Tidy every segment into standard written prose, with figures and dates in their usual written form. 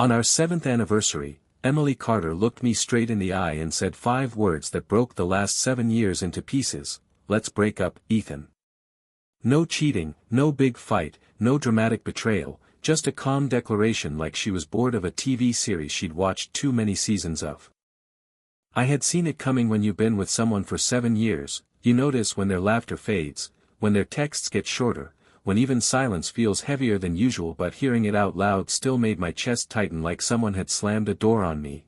On our 7th anniversary, Emily Carter looked me straight in the eye and said 5 words that broke the last 7 years into pieces: "Let's break up, Ethan." No cheating, no big fight, no dramatic betrayal, just a calm declaration like she was bored of a TV series she'd watched too many seasons of. I had seen it coming. When you've been with someone for 7 years, you notice when their laughter fades, when their texts get shorter, when even silence feels heavier than usual, but hearing it out loud still made my chest tighten like someone had slammed a door on me.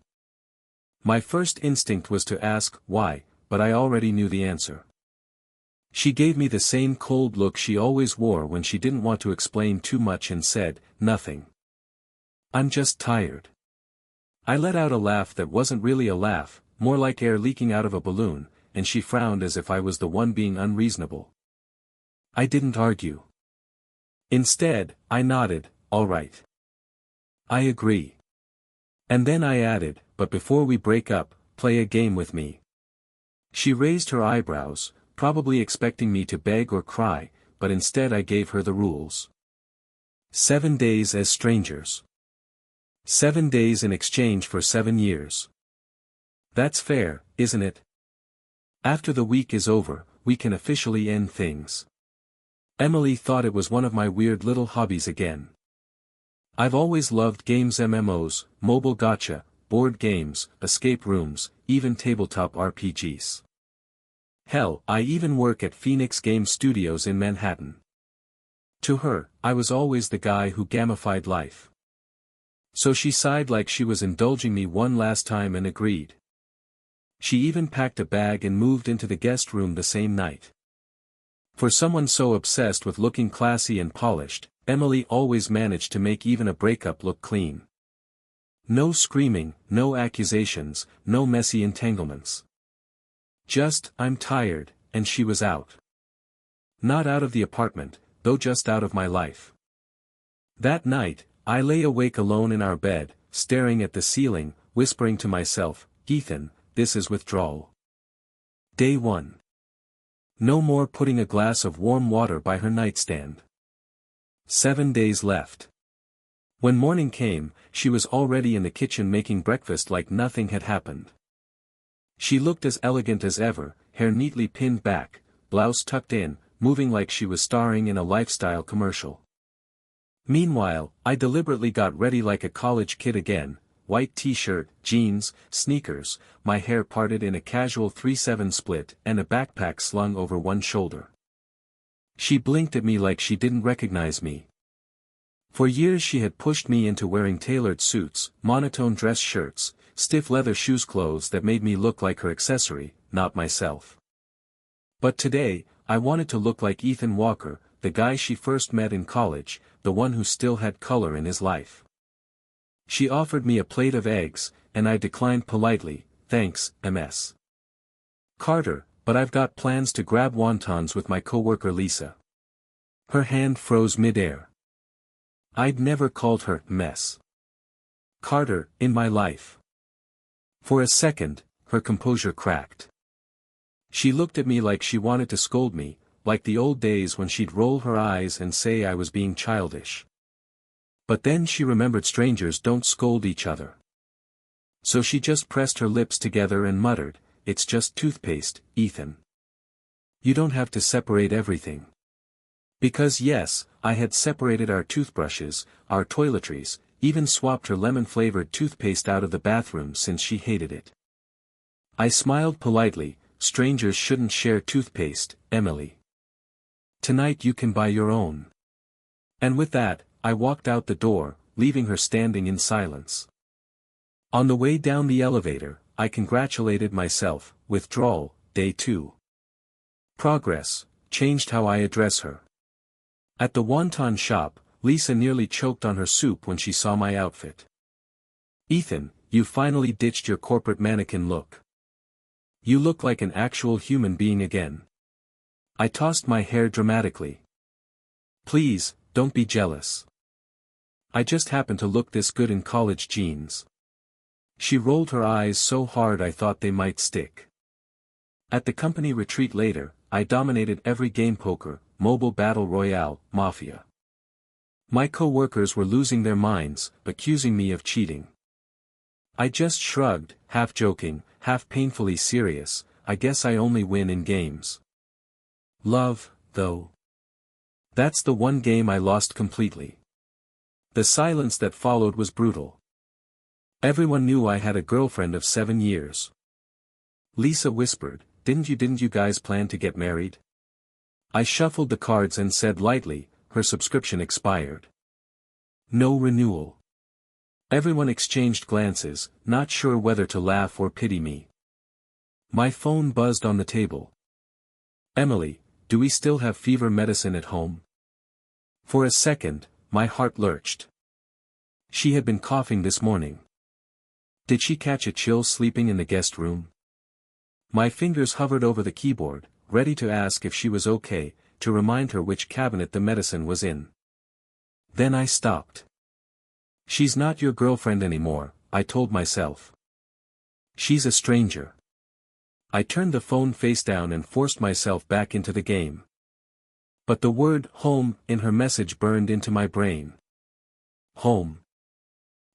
My first instinct was to ask, why, but I already knew the answer. She gave me the same cold look she always wore when she didn't want to explain too much and said, "Nothing. I'm just tired." I let out a laugh that wasn't really a laugh, more like air leaking out of a balloon, and she frowned as if I was the one being unreasonable. I didn't argue. Instead, I nodded, "All right. I agree." And then I added, "But before we break up, play a game with me." She raised her eyebrows, probably expecting me to beg or cry, but instead I gave her the rules. 7 days as strangers. 7 days in exchange for 7 years. That's fair, isn't it? After the week is over, we can officially end things. Emily thought it was one of my weird little hobbies again. I've always loved games, MMOs, mobile gacha, board games, escape rooms, even tabletop RPGs. Hell, I even work at Phoenix Game Studios in Manhattan. To her, I was always the guy who gamified life. So she sighed like she was indulging me one last time and agreed. She even packed a bag and moved into the guest room the same night. For someone so obsessed with looking classy and polished, Emily always managed to make even a breakup look clean. No screaming, no accusations, no messy entanglements. Just, "I'm tired," and she was out. Not out of the apartment, though, just out of my life. That night, I lay awake alone in our bed, staring at the ceiling, whispering to myself, "Ethan, this is withdrawal. Day 1. No more putting a glass of warm water by her nightstand." 7 days left. When morning came, she was already in the kitchen making breakfast like nothing had happened. She looked as elegant as ever, hair neatly pinned back, blouse tucked in, moving like she was starring in a lifestyle commercial. Meanwhile, I deliberately got ready like a college kid again: white t-shirt, jeans, sneakers, my hair parted in a casual 3/7 split, and a backpack slung over one shoulder. She blinked at me like she didn't recognize me. For years she had pushed me into wearing tailored suits, monotone dress shirts, stiff leather shoes, clothes that made me look like her accessory, not myself. But today, I wanted to look like Ethan Walker, the guy she first met in college, the one who still had color in his life. She offered me a plate of eggs, and I declined politely, "Thanks, Ms. Carter, but I've got plans to grab wontons with my coworker Lisa." Her hand froze midair. I'd never called her Ms. Carter in my life. For a second, her composure cracked. She looked at me like she wanted to scold me, like the old days when she'd roll her eyes and say I was being childish. But then she remembered strangers don't scold each other. So she just pressed her lips together and muttered, "It's just toothpaste, Ethan. You don't have to separate everything." Because yes, I had separated our toothbrushes, our toiletries, even swapped her lemon-flavored toothpaste out of the bathroom since she hated it. I smiled politely. "Strangers shouldn't share toothpaste, Emily. Tonight you can buy your own." And with that, I walked out the door, leaving her standing in silence. On the way down the elevator, I congratulated myself. Withdrawal, day 2. Progress, changed how I address her. At the wonton shop, Lisa nearly choked on her soup when she saw my outfit. "Ethan, you finally ditched your corporate mannequin look. You look like an actual human being again." I tossed my hair dramatically. "Please, don't be jealous. I just happen to look this good in college jeans." She rolled her eyes so hard I thought they might stick. At the company retreat later, I dominated every game: poker, mobile battle royale, mafia. My co-workers were losing their minds, accusing me of cheating. I just shrugged, half joking, half painfully serious. I guess I only win in games. Love, though. That's the one game I lost completely. The silence that followed was brutal. Everyone knew I had a girlfriend of 7 years. Lisa whispered, didn't you guys plan to get married? I shuffled the cards and said lightly, her subscription expired. No renewal. Everyone exchanged glances, not sure whether to laugh or pity me. My phone buzzed on the table. Emily, do we still have fever medicine at home? For a second, my heart lurched. She had been coughing this morning. Did she catch a chill sleeping in the guest room? My fingers hovered over the keyboard, ready to ask if she was okay, to remind her which cabinet the medicine was in. Then I stopped. She's not your girlfriend anymore, I told myself. She's a stranger. I turned the phone face down and forced myself back into the game. But the word home in her message burned into my brain. Home.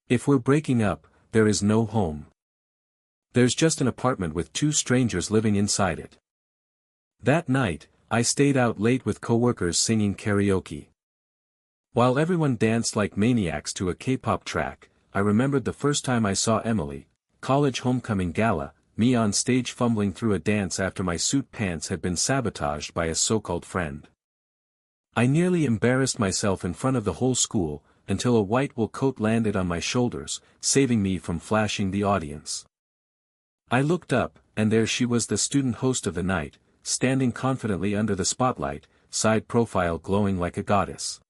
If we're breaking up, there is no home. There's just an apartment with 2 strangers living inside it. That night, I stayed out late with coworkers singing karaoke. While everyone danced like maniacs to a K-pop track, I remembered the first time I saw Emily, college homecoming gala, me on stage fumbling through a dance after my suit pants had been sabotaged by a so-called friend. I nearly embarrassed myself in front of the whole school, until a white wool coat landed on my shoulders, saving me from flashing the audience. I looked up, and there she was, the student host of the night, standing confidently under the spotlight, side profile glowing like a goddess.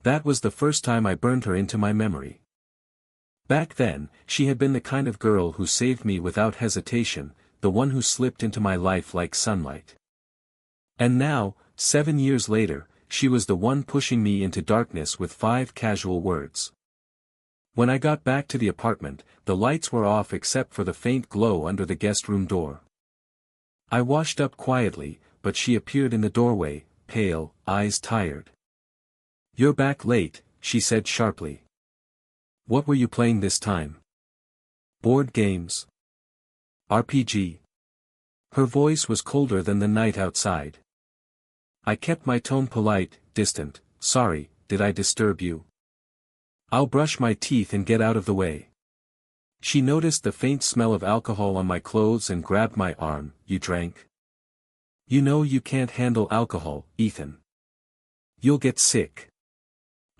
That was the first time I burned her into my memory. Back then, she had been the kind of girl who saved me without hesitation, the one who slipped into my life like sunlight. And now, 7 years later, she was the one pushing me into darkness with 5 casual words. When I got back to the apartment, the lights were off except for the faint glow under the guest room door. I washed up quietly, but she appeared in the doorway, pale, eyes tired. You're back late, she said sharply. What were you playing this time? Board games? RPG? Her voice was colder than the night outside. I kept my tone polite, distant. Sorry, did I disturb you? I'll brush my teeth and get out of the way. She noticed the faint smell of alcohol on my clothes and grabbed my arm. You drank? You know you can't handle alcohol, Ethan. You'll get sick.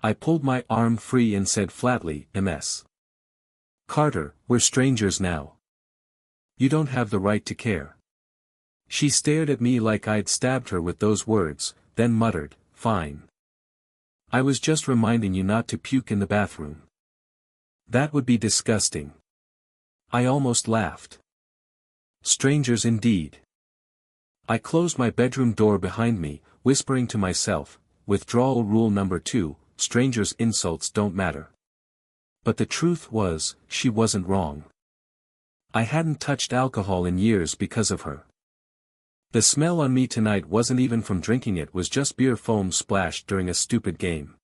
I pulled my arm free and said flatly, MS. Carter, we're strangers now. You don't have the right to care. She stared at me like I'd stabbed her with those words, then muttered, fine. I was just reminding you not to puke in the bathroom. That would be disgusting. I almost laughed. Strangers indeed. I closed my bedroom door behind me, whispering to myself, withdrawal rule number 2, strangers' insults don't matter. But the truth was, she wasn't wrong. I hadn't touched alcohol in years because of her. The smell on me tonight wasn't even from drinking, it was just beer foam splashed during a stupid game.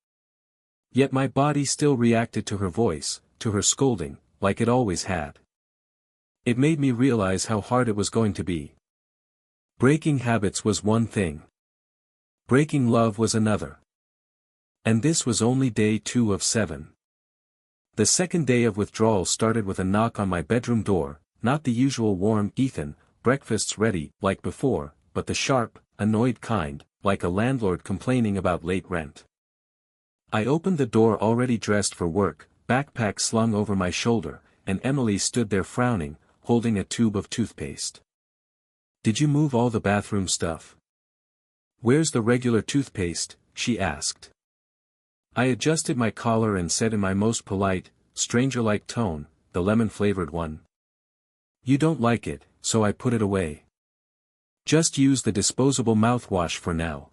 Yet my body still reacted to her voice, to her scolding, like it always had. It made me realize how hard it was going to be. Breaking habits was one thing. Breaking love was another. And this was only day 2 of 7. The second day of withdrawal started with a knock on my bedroom door, not the usual warm, Ethan, breakfast's ready, like before, but the sharp, annoyed kind, like a landlord complaining about late rent. I opened the door already dressed for work, backpack slung over my shoulder, and Emily stood there frowning, holding a tube of toothpaste. Did you move all the bathroom stuff? Where's the regular toothpaste? She asked. I adjusted my collar and said in my most polite, stranger-like tone, the lemon-flavored one. You don't like it, so I put it away. Just use the disposable mouthwash for now.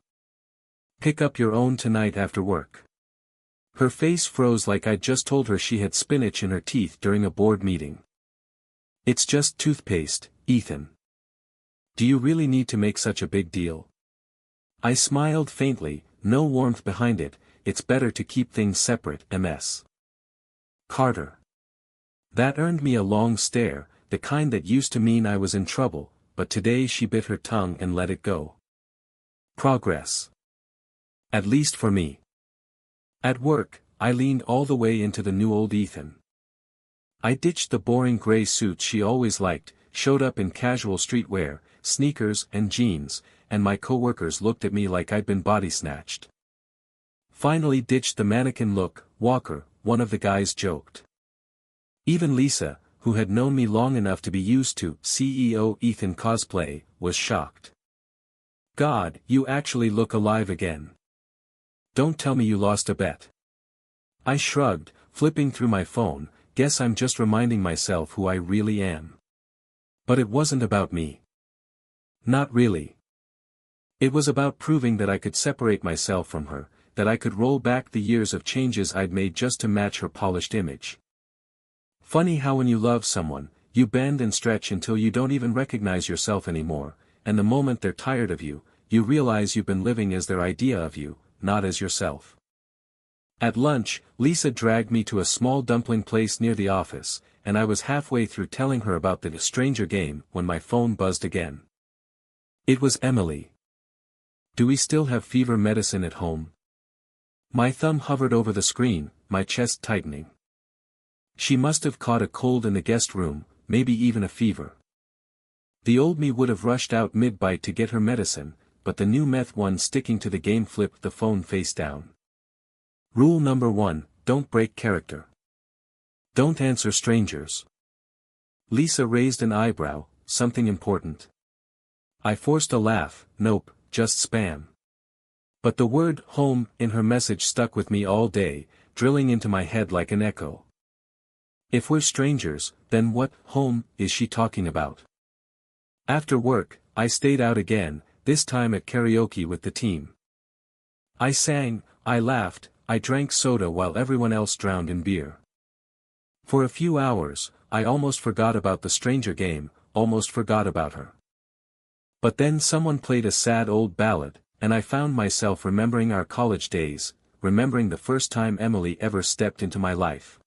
Pick up your own tonight after work. Her face froze like I'd just told her she had spinach in her teeth during a board meeting. It's just toothpaste, Ethan. Do you really need to make such a big deal? I smiled faintly, no warmth behind it. it's better to keep things separate, Ms. Carter. That earned me a long stare, the kind that used to mean I was in trouble, but today she bit her tongue and let it go. Progress. At least for me. At work, I leaned all the way into the new old Ethan. I ditched the boring gray suit she always liked, showed up in casual streetwear, sneakers and jeans, and my coworkers looked at me like I'd been body snatched. Finally ditched the mannequin look, Walker, one of the guys joked. Even Lisa, who had known me long enough to be used to CEO Ethan cosplay, was shocked. God, you actually look alive again. Don't tell me you lost a bet. I shrugged, flipping through my phone, guess I'm just reminding myself who I really am. But it wasn't about me. Not really. It was about proving that I could separate myself from her, that I could roll back the years of changes I'd made just to match her polished image. Funny how when you love someone, you bend and stretch until you don't even recognize yourself anymore, and the moment they're tired of you, you realize you've been living as their idea of you, not as yourself. At lunch, Lisa dragged me to a small dumpling place near the office, and I was halfway through telling her about the stranger game when my phone buzzed again. It was Emily. Do we still have fever medicine at home? My thumb hovered over the screen, my chest tightening. She must have caught a cold in the guest room, maybe even a fever. The old me would have rushed out mid-bite to get her medicine, but the new meth one sticking to the game flipped the phone face down. Rule number 1, don't break character. Don't answer strangers. Lisa raised an eyebrow, something important. I forced a laugh, nope, just spam. But the word home in her message stuck with me all day, drilling into my head like an echo. If we're strangers, then what home is she talking about? After work, I stayed out again, this time at karaoke with the team. I sang, I laughed, I drank soda while everyone else drowned in beer. For a few hours, I almost forgot about the stranger game, almost forgot about her. But then someone played a sad old ballad, and I found myself remembering our college days, remembering the first time Emily ever stepped into my life.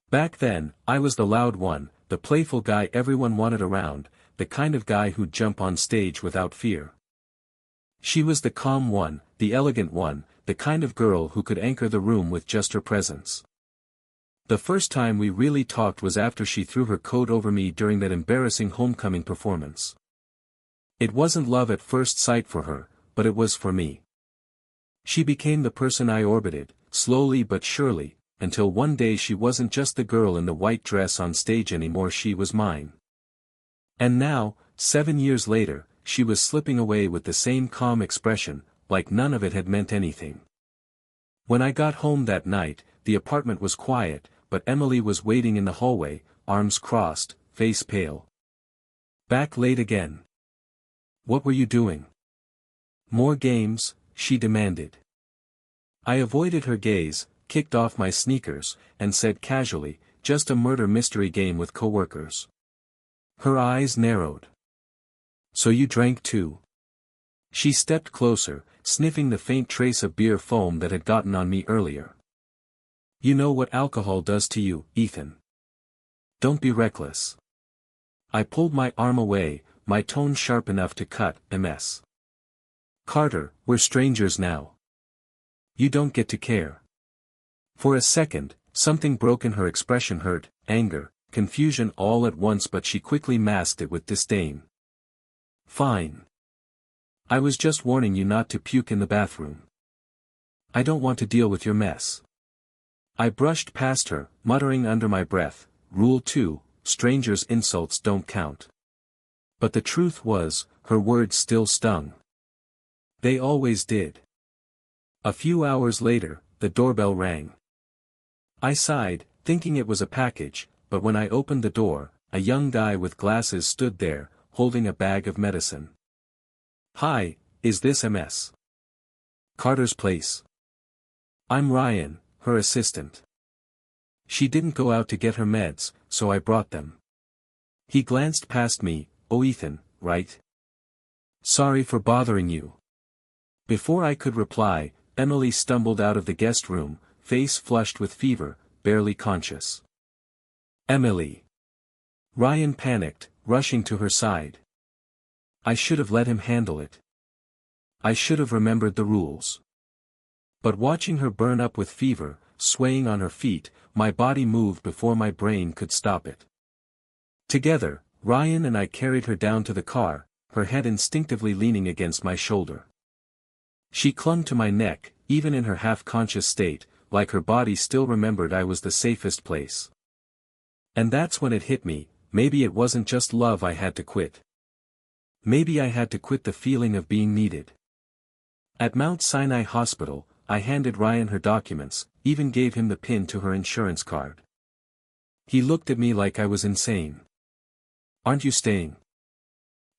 Back then, I was the loud one, the playful guy everyone wanted around, the kind of guy who'd jump on stage without fear. She was the calm one, the elegant one, the kind of girl who could anchor the room with just her presence. The first time we really talked was after she threw her coat over me during that embarrassing homecoming performance. It wasn't love at first sight for her, but it was for me. She became the person I orbited, slowly but surely, until one day she wasn't just the girl in the white dress on stage anymore, she was mine. And now, 7 years later, she was slipping away with the same calm expression, like none of it had meant anything. When I got home that night, the apartment was quiet, but Emily was waiting in the hallway, arms crossed, face pale. Back late again. What were you doing? More games, she demanded. I avoided her gaze, kicked off my sneakers, and said casually, just a murder mystery game with coworkers. Her eyes narrowed. So you drank too? She stepped closer, sniffing the faint trace of beer foam that had gotten on me earlier. You know what alcohol does to you, Ethan. Don't be reckless. I pulled my arm away, my tone sharp enough to cut Ms. Carter, we're strangers now. You don't get to care. For a second, something broke in her expression, hurt, anger, confusion all at once, but she quickly masked it with disdain. Fine. I was just warning you not to puke in the bathroom. I don't want to deal with your mess. I brushed past her, muttering under my breath, Rule 2, strangers' insults don't count. But the truth was, her words still stung. They always did. A few hours later, the doorbell rang. I sighed, thinking it was a package, but when I opened the door, a young guy with glasses stood there, holding a bag of medicine. Hi, is this Ms. Carter's place? I'm Ryan, her assistant. She didn't go out to get her meds, so I brought them. He glanced past me, oh Ethan, right? Sorry for bothering you. Before I could reply, Emily stumbled out of the guest room, face flushed with fever, barely conscious. Emily! Ryan panicked, rushing to her side. I should have let him handle it. I should have remembered the rules. But watching her burn up with fever, swaying on her feet, my body moved before my brain could stop it. Together, Ryan and I carried her down to the car, her head instinctively leaning against my shoulder. She clung to my neck, even in her half-conscious state, like her body still remembered I was the safest place. And that's when it hit me, maybe it wasn't just love I had to quit. Maybe I had to quit the feeling of being needed. At Mount Sinai Hospital, I handed Ryan her documents, even gave him the pin to her insurance card. He looked at me like I was insane. Aren't you staying?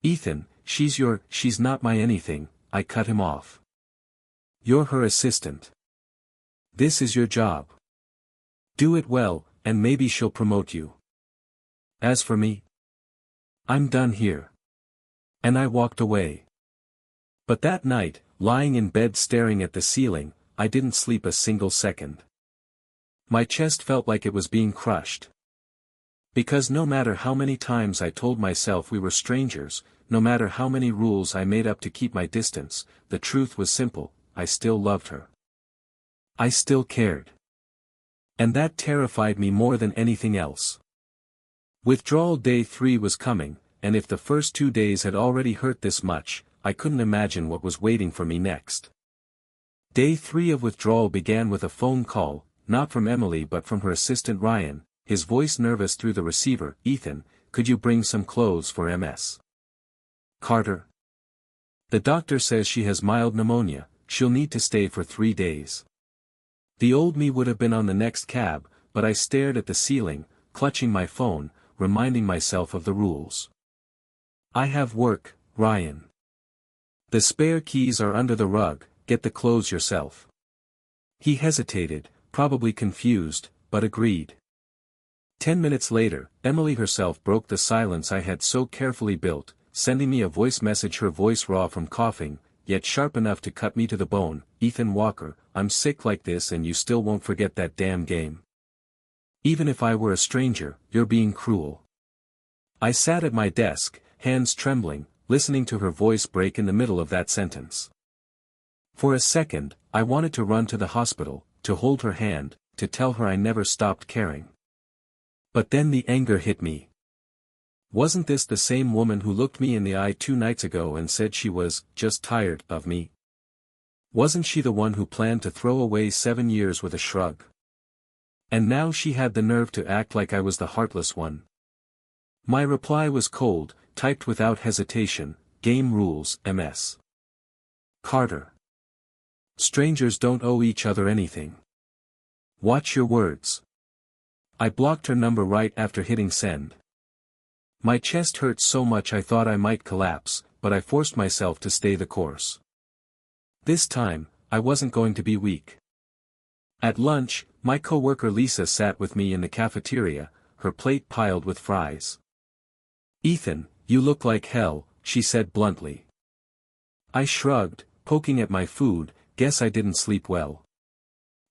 Ethan, she's not my anything, I cut him off. You're her assistant. This is your job. Do it well, and maybe she'll promote you. As for me, I'm done here. And I walked away. But that night, lying in bed staring at the ceiling, I didn't sleep a single second. My chest felt like it was being crushed. Because no matter how many times I told myself we were strangers, no matter how many rules I made up to keep my distance, the truth was simple, I still loved her. I still cared. And that terrified me more than anything else. Withdrawal day 3 was coming, and if the first 2 days had already hurt this much, I couldn't imagine what was waiting for me next. Day 3 of withdrawal began with a phone call, not from Emily but from her assistant Ryan, his voice nervous through the receiver. Ethan, could you bring some clothes for Ms. Carter? The doctor says she has mild pneumonia, she'll need to stay for 3 days. The old me would have been on the next cab, but I stared at the ceiling, clutching my phone, reminding myself of the rules. I have work, Ryan. The spare keys are under the rug, get the clothes yourself. He hesitated, probably confused, but agreed. 10 minutes later, Emily herself broke the silence I had so carefully built, sending me a voice message, her voice raw from coughing, yet sharp enough to cut me to the bone. Ethan Walker, I'm sick like this and you still won't forget that damn game. Even if I were a stranger, you're being cruel. I sat at my desk, hands trembling, listening to her voice break in the middle of that sentence. For a second, I wanted to run to the hospital, to hold her hand, to tell her I never stopped caring. But then the anger hit me. Wasn't this the same woman who looked me in the eye 2 nights ago and said she was just tired of me? Wasn't she the one who planned to throw away 7 years with a shrug? And now she had the nerve to act like I was the heartless one. My reply was cold, typed without hesitation, game rules, Ms. Carter. Strangers don't owe each other anything. Watch your words. I blocked her number right after hitting send. My chest hurt so much I thought I might collapse, but I forced myself to stay the course. This time, I wasn't going to be weak. At lunch, my coworker Lisa sat with me in the cafeteria, her plate piled with fries. Ethan, you look like hell, she said bluntly. I shrugged, poking at my food, guess I didn't sleep well.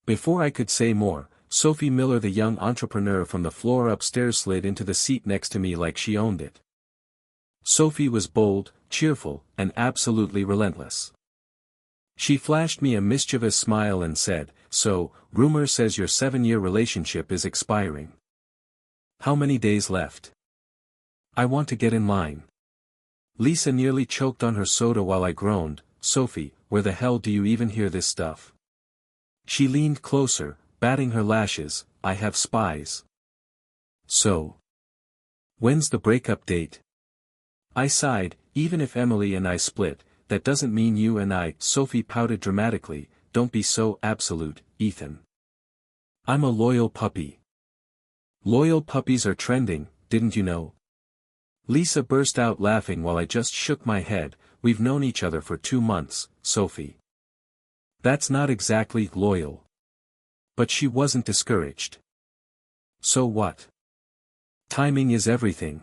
Before I could say more, Sophie Miller, the young entrepreneur from the floor upstairs, slid into the seat next to me like she owned it. Sophie was bold, cheerful, and absolutely relentless. She flashed me a mischievous smile and said, "So, rumor says your 7-year relationship is expiring. How many days left? I want to get in line." Lisa nearly choked on her soda while I groaned, "Sophie, where the hell do you even hear this stuff?" She leaned closer, batting her lashes, "I have spies." So, when's the breakup date? I sighed, even if Emily and I split, that doesn't mean you and I. Sophie pouted dramatically, "Don't be so absolute, Ethan. I'm a loyal puppy." Loyal puppies are trending, didn't you know? Lisa burst out laughing while I just shook my head. "We've known each other for 2 months, Sophie. That's not exactly loyal." But she wasn't discouraged. "So what? Timing is everything.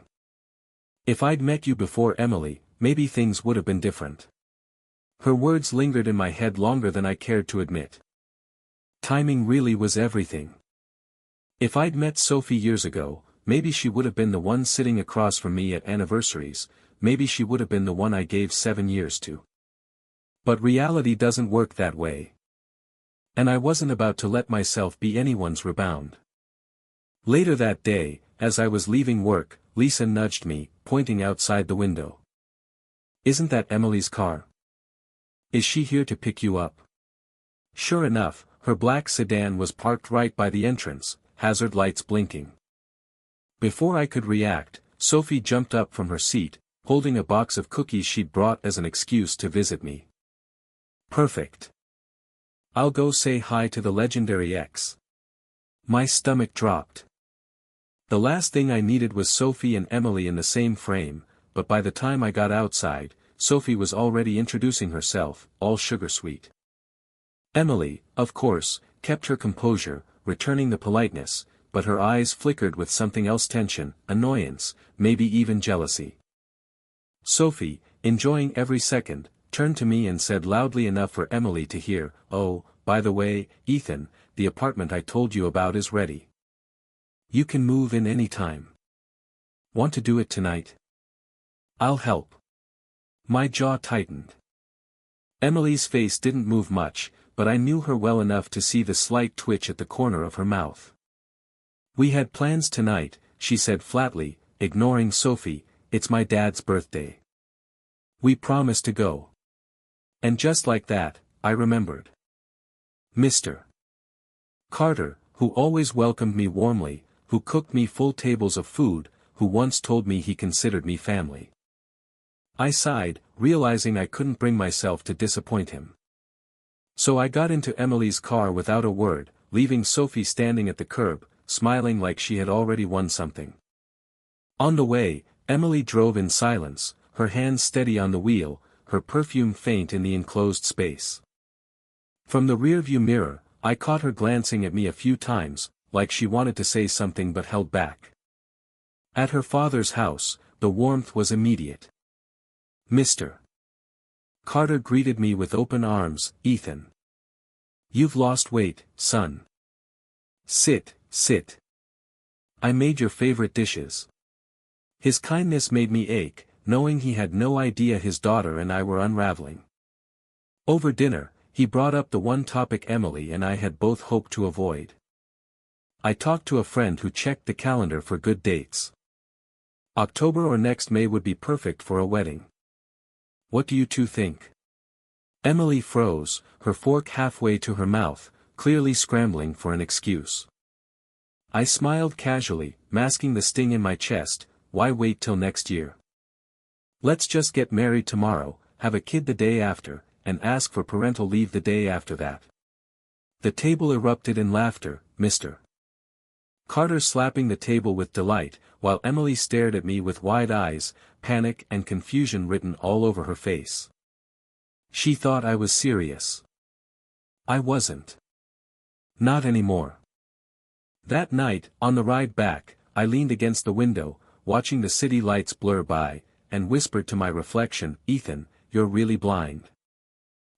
If I'd met you before Emily, maybe things would have been different. Her words lingered in my head longer than I cared to admit. Timing really was everything. If I'd met Sophie years ago, maybe she would have been the one sitting across from me at anniversaries, maybe she would have been the one I gave 7 years to. But reality doesn't work that way. And I wasn't about to let myself be anyone's rebound. Later that day, as I was leaving work, Lisa nudged me, pointing outside the window. "Isn't that Emily's car? Is she here to pick you up?" Sure enough, her black sedan was parked right by the entrance, hazard lights blinking. Before I could react, Sophie jumped up from her seat, holding a box of cookies she'd brought as an excuse to visit me. Perfect. I'll go say hi to the legendary ex. My stomach dropped. The last thing I needed was Sophie and Emily in the same frame, but by the time I got outside, Sophie was already introducing herself, all sugar-sweet. Emily, of course, kept her composure, returning the politeness, but her eyes flickered with something else: tension, annoyance, maybe even jealousy. Sophie, enjoying every second, turned to me and said loudly enough for Emily to hear, "Oh, by the way, Ethan, the apartment I told you about is ready. You can move in any time. Want to do it tonight? I'll help." My jaw tightened. Emily's face didn't move much, but I knew her well enough to see the slight twitch at the corner of her mouth. "We had plans tonight," she said flatly, ignoring Sophie. "It's my dad's birthday. We promised to go." And just like that, I remembered. Mr. Carter, who always welcomed me warmly, who cooked me full tables of food, who once told me he considered me family. I sighed, realizing I couldn't bring myself to disappoint him. So I got into Emily's car without a word, leaving Sophie standing at the curb, smiling like she had already won something. On the way, Emily drove in silence, her hands steady on the wheel, her perfume faint in the enclosed space. From the rearview mirror, I caught her glancing at me a few times, like she wanted to say something but held back. At her father's house, the warmth was immediate. Mr. Carter greeted me with open arms. "Ethan. You've lost weight, son. Sit, sit. I made your favorite dishes." His kindness made me ache, knowing he had no idea his daughter and I were unraveling. Over dinner, he brought up the one topic Emily and I had both hoped to avoid. I talked to a friend who checked the calendar for good dates. October or next May would be perfect for a wedding. What do you two think? Emily froze, her fork halfway to her mouth, clearly scrambling for an excuse. I smiled casually, masking the sting in my chest. Why wait till next year? Let's just get married tomorrow, have a kid the day after, and ask for parental leave the day after that. The table erupted in laughter. Mr. Carter slapping the table with delight, while Emily stared at me with wide eyes, panic and confusion written all over her face. She thought I was serious. I wasn't. Not anymore. That night, on the ride back, I leaned against the window, watching the city lights blur by, and whispered to my reflection, "Ethan, you're really blind."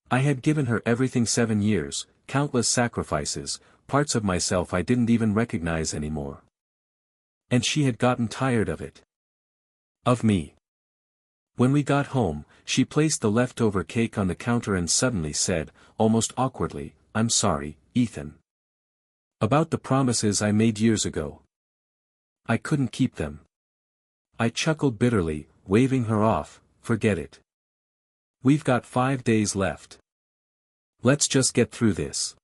I had given her everything 7 years, countless sacrifices, parts of myself I didn't even recognize anymore. And she had gotten tired of it. Of me. When we got home, she placed the leftover cake on the counter and suddenly said, almost awkwardly, "I'm sorry, Ethan. About the promises I made years ago. I couldn't keep them." I chuckled bitterly, waving her off. "Forget it. We've got 5 days left. Let's just get through this."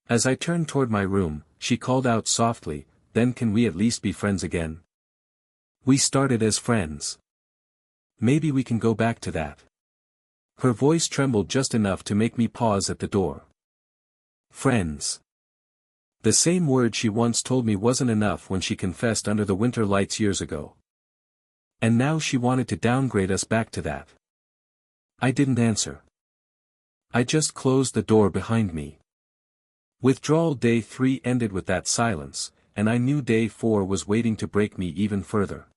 As I turned toward my room, she called out softly, "Then can we at least be friends again? We started as friends. Maybe we can go back to that." Her voice trembled just enough to make me pause at the door. Friends. The same word she once told me wasn't enough when she confessed under the winter lights years ago. And now she wanted to downgrade us back to that. I didn't answer. I just closed the door behind me. Withdrawal day 3 ended with that silence, and I knew day 4 was waiting to break me even further.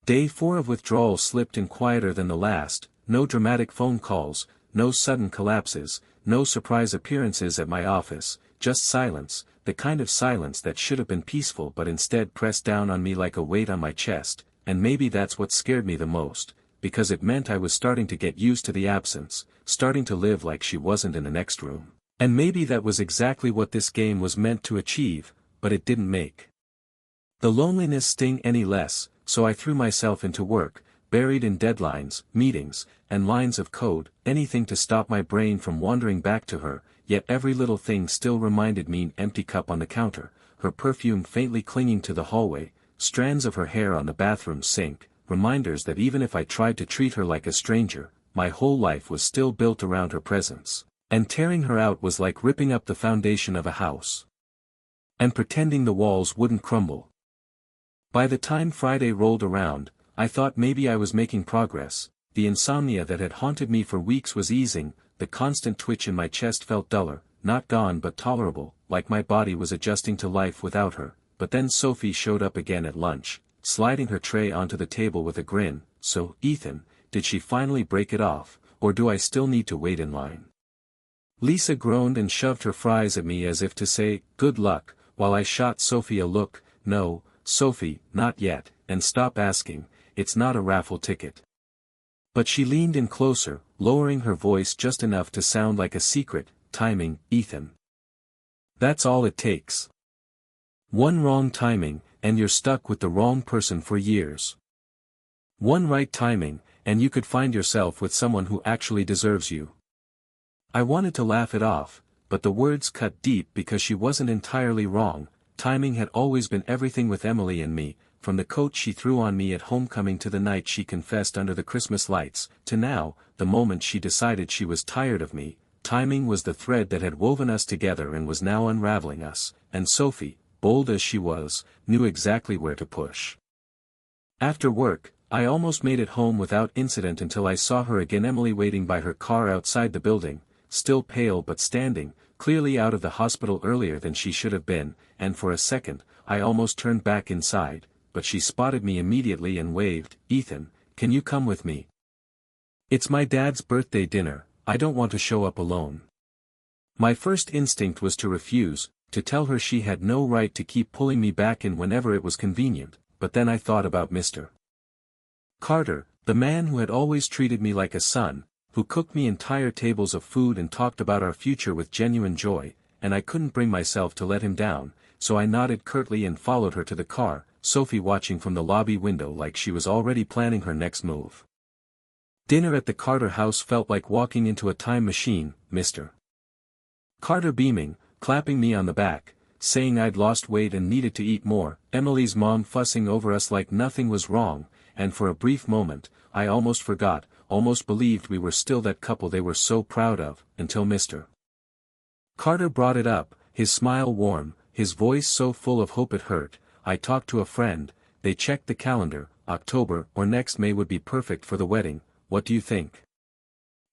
Day 4 of withdrawal slipped in quieter than the last, no dramatic phone calls, no sudden collapses, no surprise appearances at my office, just silence, the kind of silence that should have been peaceful but instead pressed down on me like a weight on my chest, and maybe that's what scared me the most, because it meant I was starting to get used to the absence, starting to live like she wasn't in the next room. And maybe that was exactly what this game was meant to achieve, but it didn't make the loneliness sting any less, so I threw myself into work, buried in deadlines, meetings, and lines of code, anything to stop my brain from wandering back to her, yet every little thing still reminded me: an empty cup on the counter, her perfume faintly clinging to the hallway, strands of her hair on the bathroom sink, reminders that even if I tried to treat her like a stranger, my whole life was still built around her presence, and tearing her out was like ripping up the foundation of a house and pretending the walls wouldn't crumble. By the time Friday rolled around, I thought maybe I was making progress. The insomnia that had haunted me for weeks was easing, the constant twitch in my chest felt duller, not gone but tolerable, like my body was adjusting to life without her. But then Sophie showed up again at lunch, sliding her tray onto the table with a grin. So, Ethan, did she finally break it off, or do I still need to wait in line? Lisa groaned and shoved her fries at me as if to say, good luck, while I shot Sophie a look. No, Sophie, not yet, and stop asking, it's not a raffle ticket. But she leaned in closer, lowering her voice just enough to sound like a secret. Timing, Ethan. That's all it takes. One wrong timing, and you're stuck with the wrong person for years. One right timing, and you could find yourself with someone who actually deserves you. I wanted to laugh it off, but the words cut deep because she wasn't entirely wrong. Timing had always been everything with Emily and me, from the coat she threw on me at homecoming to the night she confessed under the Christmas lights, to now, the moment she decided she was tired of me. Timing was the thread that had woven us together and was now unraveling us, and Sophie, bold as she was, knew exactly where to push. After work, I almost made it home without incident until I saw her again, Emily waiting by her car outside the building, still pale but standing, clearly out of the hospital earlier than she should have been, and for a second, I almost turned back inside, but she spotted me immediately and waved. Ethan, can you come with me? It's my dad's birthday dinner, I don't want to show up alone. My first instinct was to refuse, to tell her she had no right to keep pulling me back in whenever it was convenient, but then I thought about Mr. Carter, the man who had always treated me like a son, who cooked me entire tables of food and talked about our future with genuine joy, and I couldn't bring myself to let him down, so I nodded curtly and followed her to the car, Sophie watching from the lobby window like she was already planning her next move. Dinner at the Carter house felt like walking into a time machine. Mr. Carter beaming, clapping me on the back, saying I'd lost weight and needed to eat more, Emily's mom fussing over us like nothing was wrong, and for a brief moment, I almost forgot, almost believed we were still that couple they were so proud of, until Mr. Carter brought it up, his smile warm, his voice so full of hope it hurt. I talked to a friend, they checked the calendar, October or next May would be perfect for the wedding, what do you think?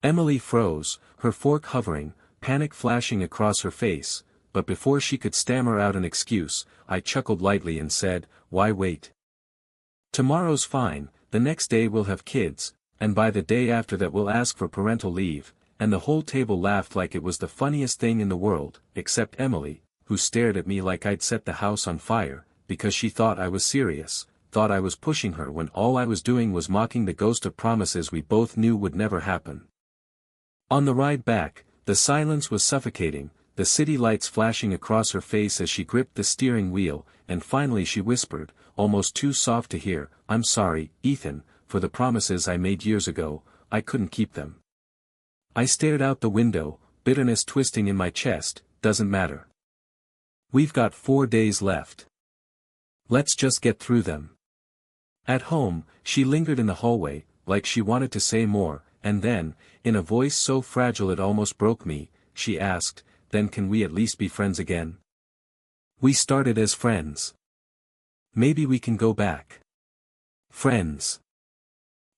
Emily froze, her fork hovering, panic flashing across her face, but before she could stammer out an excuse, I chuckled lightly and said, why wait? Tomorrow's fine, the next day we'll have kids, and by the day after that we'll ask for parental leave, and the whole table laughed like it was the funniest thing in the world, except Emily, who stared at me like I'd set the house on fire, because she thought I was serious, thought I was pushing her when all I was doing was mocking the ghost of promises we both knew would never happen. On the ride back, the silence was suffocating, the city lights flashing across her face as she gripped the steering wheel, and finally she whispered, almost too soft to hear, I'm sorry, Ethan, for the promises I made years ago, I couldn't keep them. I stared out the window, bitterness twisting in my chest. Doesn't matter. We've got 4 days left. Let's just get through them. At home, she lingered in the hallway, like she wanted to say more, and then, in a voice so fragile it almost broke me, she asked, then can we at least be friends again? We started as friends. Maybe we can go back. Friends.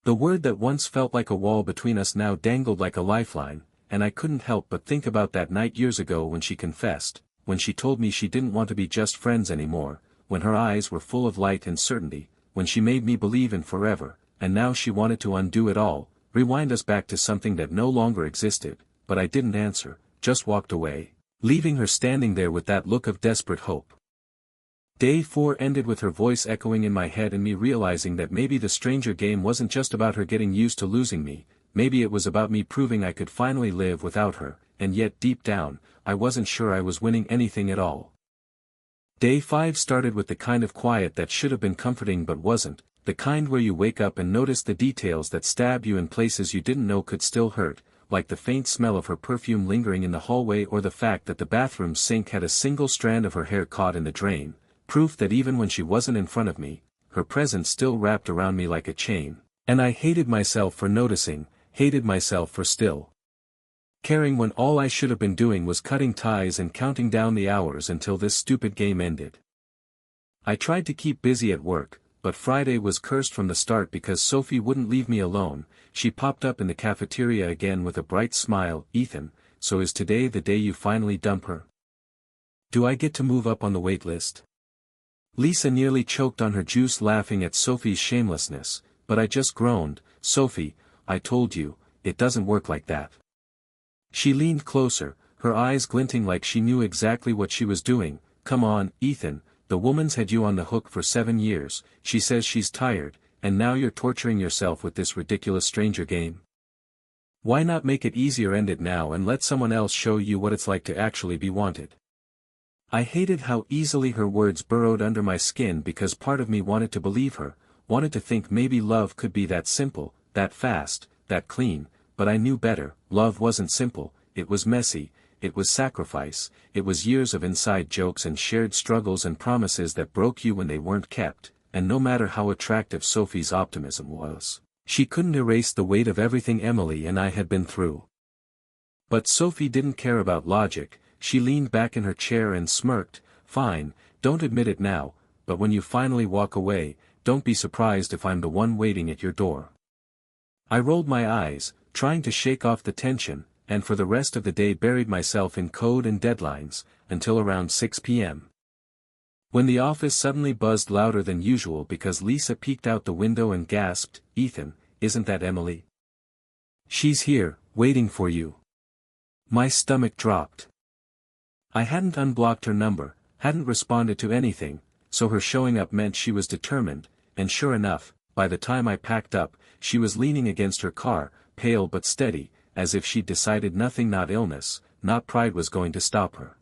The word that once felt like a wall between us now dangled like a lifeline, and I couldn't help but think about that night years ago when she confessed, when she told me she didn't want to be just friends anymore, when her eyes were full of light and certainty, when she made me believe in forever, and now she wanted to undo it all, rewind us back to something that no longer existed, but I didn't answer, just walked away, leaving her standing there with that look of desperate hope. Day 4 ended with her voice echoing in my head and me realizing that maybe the stranger game wasn't just about her getting used to losing me, maybe it was about me proving I could finally live without her, and yet deep down, I wasn't sure I was winning anything at all. Day 5 started with the kind of quiet that should have been comforting but wasn't, the kind where you wake up and notice the details that stab you in places you didn't know could still hurt, like the faint smell of her perfume lingering in the hallway or the fact that the bathroom sink had a single strand of her hair caught in the drain, proof that even when she wasn't in front of me, her presence still wrapped around me like a chain, and I hated myself for noticing, hated myself for still caring when all I should have been doing was cutting ties and counting down the hours until this stupid game ended. I tried to keep busy at work, but Friday was cursed from the start because Sophie wouldn't leave me alone. She popped up in the cafeteria again with a bright smile. "Ethan, so is today the day you finally dump her? Do I get to move up on the wait list?" Lisa nearly choked on her juice laughing at Sophie's shamelessness, but I just groaned. "Sophie, I told you, it doesn't work like that." She leaned closer, her eyes glinting like she knew exactly what she was doing. "Come on, Ethan, the woman's had you on the hook for 7 years, she says she's tired, and now you're torturing yourself with this ridiculous stranger game. Why not make it easier, end it now and let someone else show you what it's like to actually be wanted?" I hated how easily her words burrowed under my skin because part of me wanted to believe her, wanted to think maybe love could be that simple, that fast, that clean, but I knew better. Love wasn't simple, it was messy, it was sacrifice, it was years of inside jokes and shared struggles and promises that broke you when they weren't kept, and no matter how attractive Sophie's optimism was, she couldn't erase the weight of everything Emily and I had been through. But Sophie didn't care about logic. She leaned back in her chair and smirked. "Fine, don't admit it now, but when you finally walk away, don't be surprised if I'm the one waiting at your door." I rolled my eyes, trying to shake off the tension, and for the rest of the day buried myself in code and deadlines, until around 6 p.m. When the office suddenly buzzed louder than usual because Lisa peeked out the window and gasped, "Ethan, isn't that Emily? She's here, waiting for you." My stomach dropped. I hadn't unblocked her number, hadn't responded to anything, so her showing up meant she was determined, and sure enough, by the time I packed up, she was leaning against her car, pale but steady, as if she'd decided nothing, not illness, not pride, was going to stop her.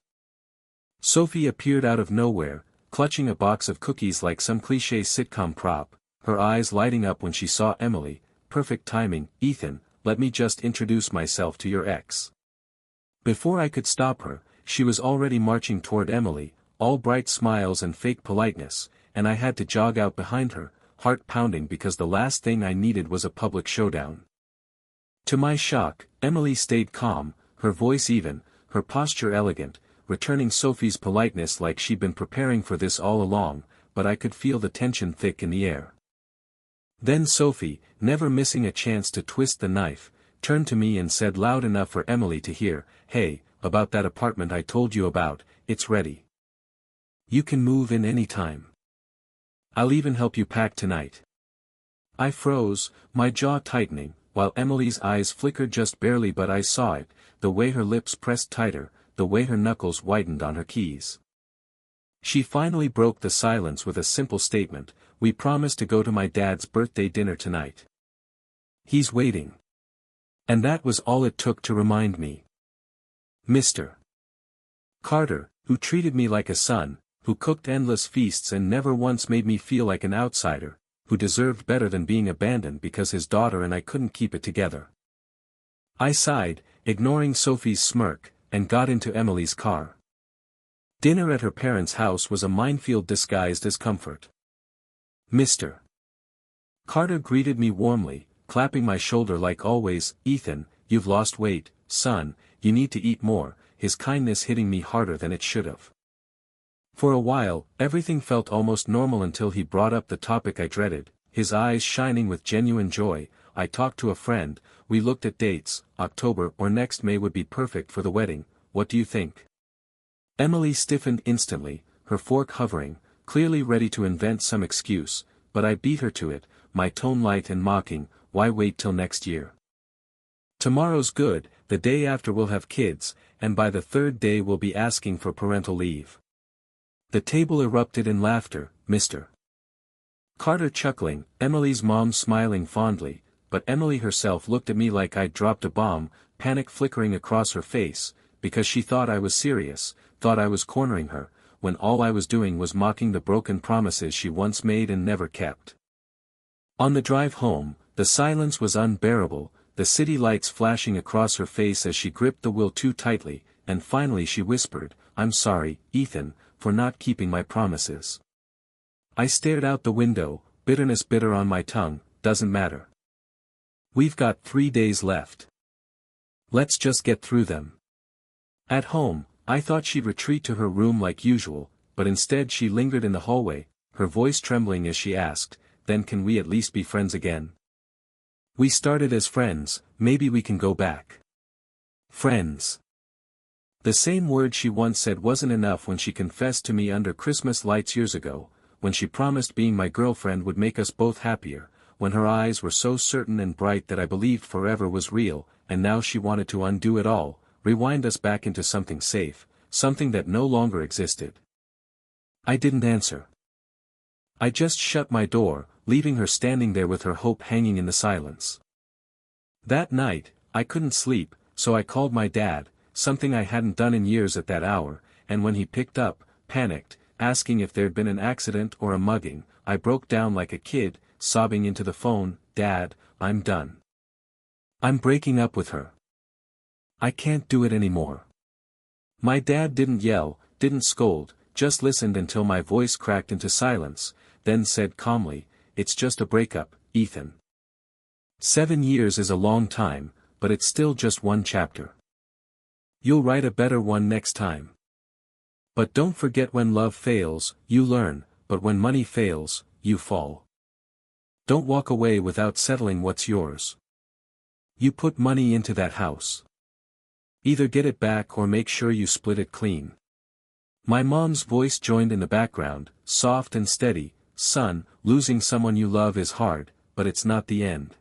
Sophie appeared out of nowhere, clutching a box of cookies like some cliché sitcom prop, her eyes lighting up when she saw Emily. "Perfect timing, Ethan, let me just introduce myself to your ex." Before I could stop her, she was already marching toward Emily, all bright smiles and fake politeness, and I had to jog out behind her, heart pounding because the last thing I needed was a public showdown. To my shock, Emily stayed calm, her voice even, her posture elegant, returning Sophie's politeness like she'd been preparing for this all along, but I could feel the tension thick in the air. Then Sophie, never missing a chance to twist the knife, turned to me and said loud enough for Emily to hear, "Hey, about that apartment I told you about, it's ready. You can move in any time. I'll even help you pack tonight." I froze, my jaw tightening, while Emily's eyes flickered just barely, but I saw it, the way her lips pressed tighter, the way her knuckles whitened on her keys. She finally broke the silence with a simple statement, "We promised to go to my dad's birthday dinner tonight. He's waiting." And that was all it took to remind me. Mr. Carter, who treated me like a son, who cooked endless feasts and never once made me feel like an outsider, who deserved better than being abandoned because his daughter and I couldn't keep it together. I sighed, ignoring Sophie's smirk, and got into Emily's car. Dinner at her parents' house was a minefield disguised as comfort. Mr. Carter greeted me warmly, clapping my shoulder like always. "Ethan, you've lost weight, son, you need to eat more," his kindness hitting me harder than it should have. For a while, everything felt almost normal until he brought up the topic I dreaded, his eyes shining with genuine joy. "I talked to a friend, we looked at dates, October or next May would be perfect for the wedding, what do you think?" Emily stiffened instantly, her fork hovering, clearly ready to invent some excuse, but I beat her to it, my tone light and mocking. "Why wait till next year? Tomorrow's good, the day after we'll have kids, and by the third day we'll be asking for parental leave. The table erupted in laughter, Mr. Carter chuckling, Emily's mom smiling fondly, but Emily herself looked at me like I'd dropped a bomb, panic flickering across her face, because she thought I was serious, thought I was cornering her, when all I was doing was mocking the broken promises she once made and never kept. On the drive home, the silence was unbearable, the city lights flashing across her face as she gripped the wheel too tightly, and finally she whispered, "I'm sorry, Ethan, for not keeping my promises." I stared out the window, bitterness bitter on my tongue. Doesn't matter. We've got 3 days left. Let's just get through them. At home, I thought she'd retreat to her room like usual, but instead she lingered in the hallway, her voice trembling as she asked, "Then can we at least be friends again? We started as friends, maybe we can go back." Friends. The same word she once said wasn't enough when she confessed to me under Christmas lights years ago, when she promised being my girlfriend would make us both happier, when her eyes were so certain and bright that I believed forever was real, and now she wanted to undo it all, rewind us back into something safe, something that no longer existed. I didn't answer. I just shut my door, leaving her standing there with her hope hanging in the silence. That night, I couldn't sleep, so I called my dad, something I hadn't done in years at that hour, and when he picked up, panicked, asking if there'd been an accident or a mugging, I broke down like a kid, sobbing into the phone, "Dad, I'm done. I'm breaking up with her. I can't do it anymore." My dad didn't yell, didn't scold, just listened until my voice cracked into silence, then said calmly, "It's just a breakup, Ethan. 7 years is a long time, but it's still just one chapter. You'll write a better one next time. But don't forget, when love fails, you learn, but when money fails, you fall. Don't walk away without settling what's yours. You put money into that house. Either get it back or make sure you split it clean." My mom's voice joined in the background, soft and steady, "Son, losing someone you love is hard, but it's not the end.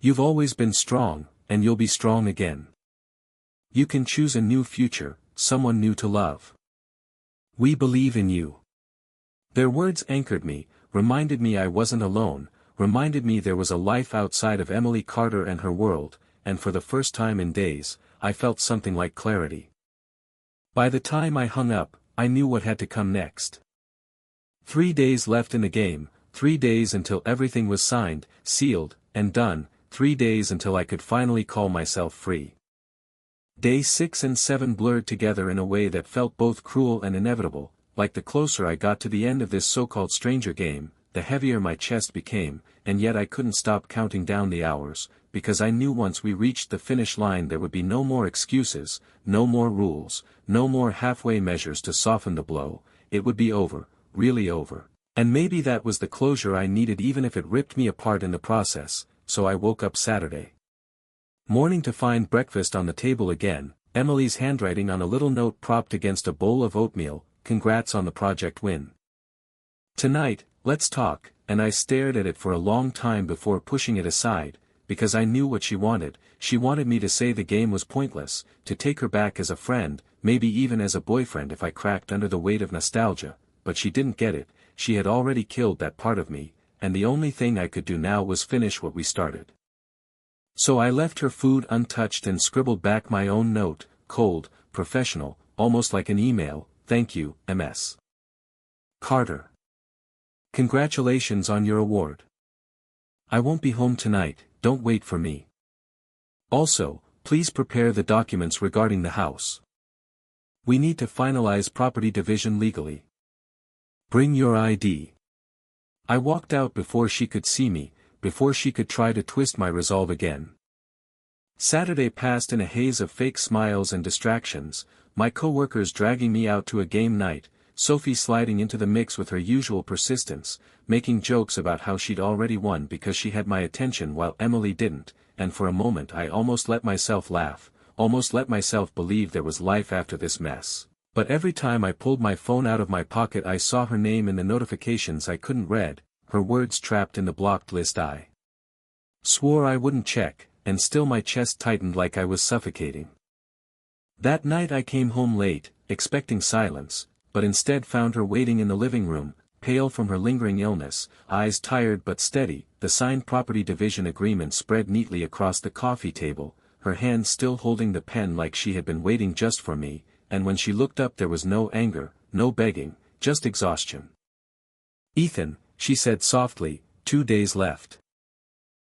You've always been strong, and you'll be strong again. You can choose a new future, someone new to love. We believe in you." Their words anchored me, reminded me I wasn't alone, reminded me there was a life outside of Emily Carter and her world, and for the first time in days, I felt something like clarity. By the time I hung up, I knew what had to come next. 3 days left in the game, 3 days until everything was signed, sealed, and done, 3 days until I could finally call myself free. Day 6 and 7 blurred together in a way that felt both cruel and inevitable, like the closer I got to the end of this so-called stranger game, the heavier my chest became, and yet I couldn't stop counting down the hours, because I knew once we reached the finish line there would be no more excuses, no more rules, no more halfway measures to soften the blow. It would be over, really over. And maybe that was the closure I needed, even if it ripped me apart in the process. So I woke up Saturday morning to find breakfast on the table again, Emily's handwriting on a little note propped against a bowl of oatmeal, "Congrats on the project win. Tonight, let's talk," and I stared at it for a long time before pushing it aside, because I knew what she wanted. She wanted me to say the game was pointless, to take her back as a friend, maybe even as a boyfriend if I cracked under the weight of nostalgia, but she didn't get it. She had already killed that part of me, and the only thing I could do now was finish what we started. So I left her food untouched and scribbled back my own note, cold, professional, almost like an email. "Thank you, Ms. Carter. Congratulations on your award. I won't be home tonight, don't wait for me. Also, please prepare the documents regarding the house. We need to finalize property division legally. Bring your ID." I walked out before she could see me, before she could try to twist my resolve again. Saturday passed in a haze of fake smiles and distractions, my co-workers dragging me out to a game night, Sophie sliding into the mix with her usual persistence, making jokes about how she'd already won because she had my attention while Emily didn't, and for a moment I almost let myself laugh, almost let myself believe there was life after this mess. But every time I pulled my phone out of my pocket I saw her name in the notifications I couldn't read, her words trapped in the blocked list I swore I wouldn't check, and still my chest tightened like I was suffocating. That night I came home late, expecting silence, but instead found her waiting in the living room, pale from her lingering illness, eyes tired but steady, the signed property division agreement spread neatly across the coffee table, her hand still holding the pen like she had been waiting just for me, and when she looked up there was no anger, no begging, just exhaustion. "Ethan," she said softly, 2 days left.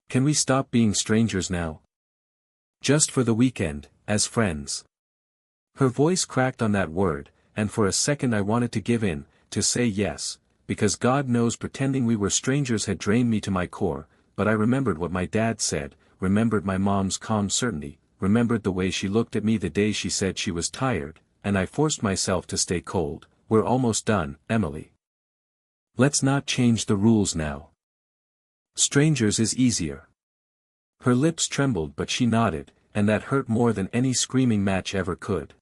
"Can we stop being strangers now? Just for the weekend, as friends." Her voice cracked on that word, and for a second I wanted to give in, to say yes, because God knows pretending we were strangers had drained me to my core, but I remembered what my dad said, remembered my mom's calm certainty, remembered the way she looked at me the day she said she was tired, and I forced myself to stay cold. "We're almost done, Emily. Let's not change the rules now. Strangers is easier." Her lips trembled but she nodded, and that hurt more than any screaming match ever could.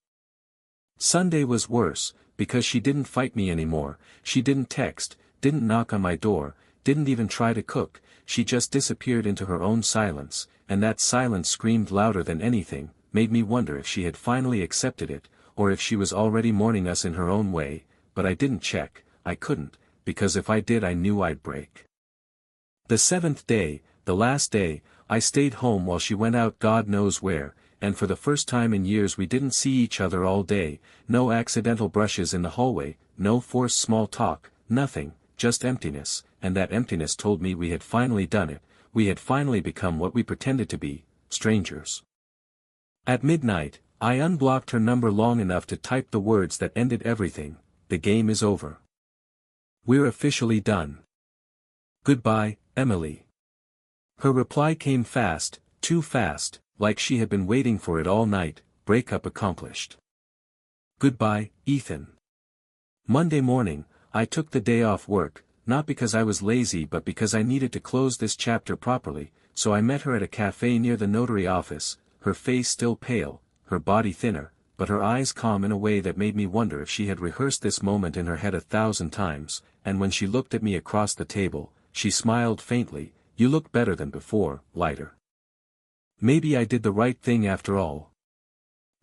Sunday was worse, because she didn't fight me anymore, she didn't text, didn't knock on my door, didn't even try to cook, she just disappeared into her own silence, and that silence screamed louder than anything, made me wonder if she had finally accepted it, or if she was already mourning us in her own way, but I didn't check, I couldn't, because if I did I knew I'd break. The 7th day, the last day, I stayed home while she went out God knows where, and for the first time in years we didn't see each other all day, no accidental brushes in the hallway, no forced small talk, nothing, just emptiness, and that emptiness told me we had finally done it, we had finally become what we pretended to be, strangers. At midnight, I unblocked her number long enough to type the words that ended everything: "The game is over. We're officially done. Goodbye, Emily." Her reply came fast, too fast, like she had been waiting for it all night. Breakup accomplished. Goodbye, Ethan. Monday morning, I took the day off work, not because I was lazy but because I needed to close this chapter properly, so I met her at a cafe near the notary office, her face still pale, her body thinner, but her eyes calm in a way that made me wonder if she had rehearsed this moment in her head 1,000 times, and when she looked at me across the table, she smiled faintly. "You look better than before, lighter." Maybe I did the right thing after all.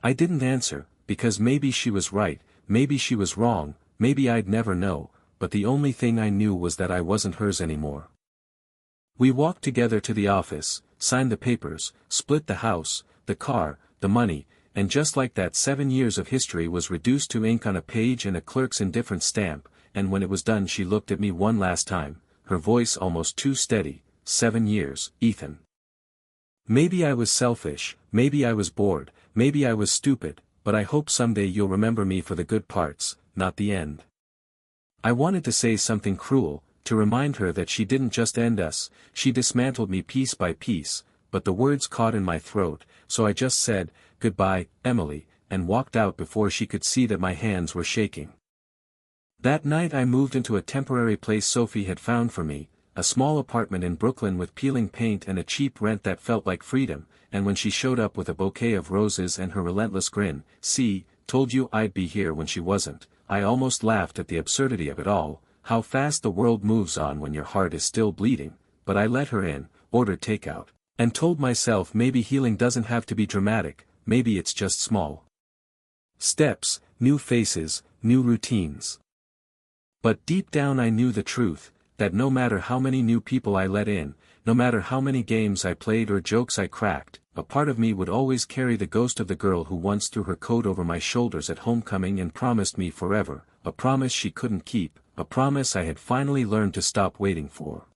I didn't answer, because maybe she was right, maybe she was wrong, maybe I'd never know, but the only thing I knew was that I wasn't hers anymore. We walked together to the office, signed the papers, split the house, the car, the money, and just like that 7 years of history was reduced to ink on a page and a clerk's indifferent stamp, and when it was done she looked at me one last time, her voice almost too steady. 7 years, Ethan. Maybe I was selfish, maybe I was bored, maybe I was stupid, but I hope someday you'll remember me for the good parts, not the end. I wanted to say something cruel, to remind her that she didn't just end us, she dismantled me piece by piece, but the words caught in my throat, so I just said, "Goodbye, Emily," and walked out before she could see that my hands were shaking. That night I moved into a temporary place Sophie had found for me, a small apartment in Brooklyn with peeling paint and a cheap rent that felt like freedom, and when she showed up with a bouquet of roses and her relentless grin, "See, told you I'd be here," when she wasn't, I almost laughed at the absurdity of it all, how fast the world moves on when your heart is still bleeding, but I let her in, ordered takeout, and told myself maybe healing doesn't have to be dramatic, maybe it's just small steps, new faces, new routines. But deep down I knew the truth, that no matter how many new people I let in, no matter how many games I played or jokes I cracked, a part of me would always carry the ghost of the girl who once threw her coat over my shoulders at homecoming and promised me forever, a promise she couldn't keep, a promise I had finally learned to stop waiting for.